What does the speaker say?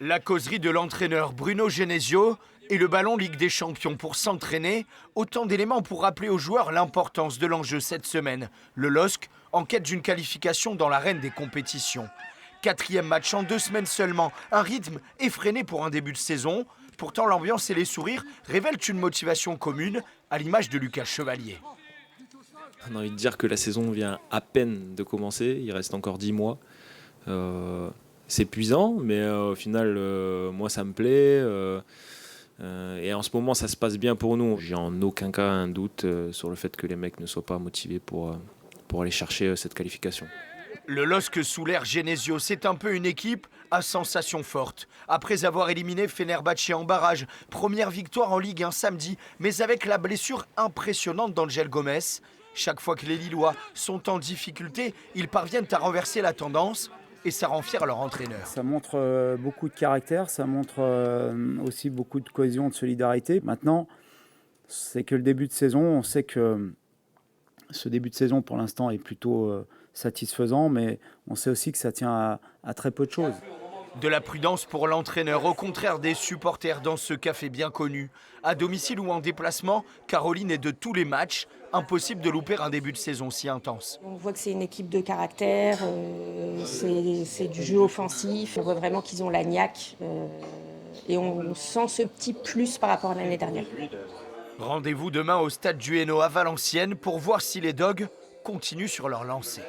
La causerie de l'entraîneur Bruno Genesio et le ballon Ligue des Champions pour s'entraîner, autant d'éléments pour rappeler aux joueurs l'importance de l'enjeu cette semaine. Le LOSC en quête d'une qualification dans l'arène des compétitions. 4e match en 2 semaines seulement, un rythme effréné pour un début de saison. Pourtant l'ambiance et les sourires révèlent une motivation commune, à l'image de Lucas Chevalier. On a envie de dire que la saison vient à peine de commencer, il reste encore 10 mois. C'est épuisant, mais au final, moi ça me plaît. Et en ce moment, ça se passe bien pour nous. J'ai en aucun cas un doute sur le fait que les mecs ne soient pas motivés pour aller chercher cette qualification. Le LOSC sous l'ère Genesio, c'est un peu une équipe à sensations fortes. Après avoir éliminé Fenerbahçe en barrage, première victoire en Ligue 1 samedi, mais avec la blessure impressionnante d'Angel Gomes. Chaque fois que les Lillois sont en difficulté, ils parviennent à renverser la tendance et ça rend fier leur entraîneur. Ça montre beaucoup de caractère, ça montre aussi beaucoup de cohésion, de solidarité. Maintenant, c'est que le début de saison, on sait que ce début de saison pour l'instant est plutôt satisfaisant, mais on sait aussi que ça tient à très peu de choses. De la prudence pour l'entraîneur, au contraire des supporters dans ce café bien connu. À domicile ou en déplacement, Caroline est de tous les matchs. Impossible de louper un début de saison si intense. On voit que c'est une équipe de caractère, c'est du jeu offensif. On voit vraiment qu'ils ont la niaque et on sent ce petit plus par rapport à l'année dernière. Rendez-vous demain au stade du Hainaut à Valenciennes pour voir si les Dogs continuent sur leur lancée.